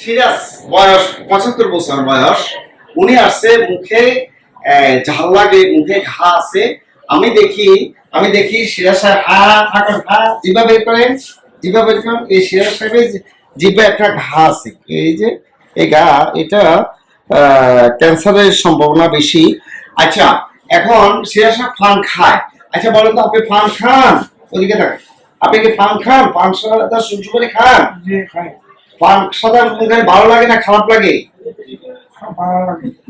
সিরাজ বয়স ৭৫ বছর বয়স। উনি আসছে মুখে ঝাল লাগে, মুখে ঘা আছে। আমি দেখি সিরাজ সাহেব জিভা বের করেন, জিভা বের করেন। এই সিরাজ সাহেবের জিভা একটা ঘা আছে, এই যে এই ঘা, এটা ক্যান্সারের সম্ভাবনা বেশি। আচ্ছা, এখন সিরাজ সাহেব ফান খায়। আচ্ছা বলেন তো, আপনি ফান খান? ওদিকে থাকেন। আপনি কি ফান খান? পান সাদা সুঞ্চু করে খান? পান সাদা মুখে ভালো লাগে না খারাপ লাগে?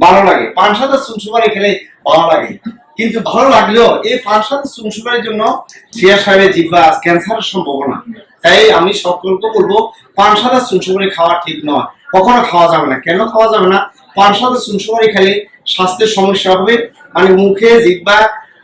ভালো লাগে। পান সাদা সুনসুমারি খেলে ভালো লাগে, কিন্তু ভালো লাগলেও এই পান সাদা সুনসুমারির জন্য সিরাজ সাহেবের জিহ্বা ক্যান্সারের সম্ভাবনা। তাই আমি সকলকে বলবো, পান সাদা সুনসুমারি খাওয়া ঠিক নয়, কখনো খাওয়া যাবে না। কেন খাওয়া যাবে না? পান সাদা সুনসুমারি খেলে স্বাস্থ্যের সমস্যা হবে, মানে মুখে জিহ্বা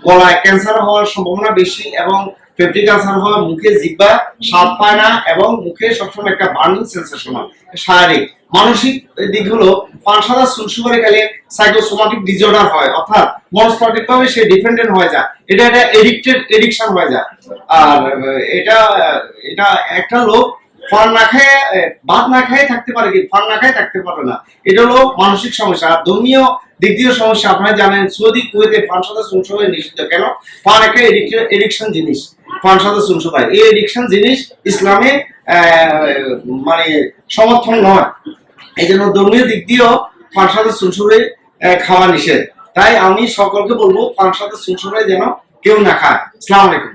গলায় ক্যান্সার হওয়ার সম্ভাবনা বেশি, এবং পেপটিক ক্যান্সার হওয়ার মুখে জিহ্বা স্বাদ পায় না, এবং মুখে সবসময় একটা বার্নিং সেন্সেশন হয়। শারীরিক মানসিক দিক হলো, পান সাদা সুনসুমারি খেলে সাইকোসোমাটিক ডিসঅর্ডার হয়, অর্থাৎ মনস্তাত্ত্বিক ভাবে সে ডিপেন্ডেন্ট হয়ে যায়। এটা এডিকশন হয়ে যায়। আর এটা এটা একটা লোক ফান না খেয়ে, ভাত না খেয়ে থাকতে পারে, কি ফান না খেয়ে থাকতে পারে না। এটা হলো মানসিক সমস্যা। আর ধর্মীয় দিক দিয়ে সমস্যা, আপনারা জানেন সৌদি কুয়েতে পান সাদা সুনসুমারি নিষিদ্ধ। কেন? পান একটা এডিকশন জিনিস। পান সাদা সুনসুমারি এই এডিকশন জিনিস ইসলামে মানে সমর্থন নয়। এই জন্য ধর্মীয় দিক দিয়েও পান সাদা সুনসুমারি খাওয়া নিষেধ। তাই আমি সকলকে বলবো, পান সাদা সুনসুমারি যেন কেউ না খায়। আসসালামু আলাইকুম।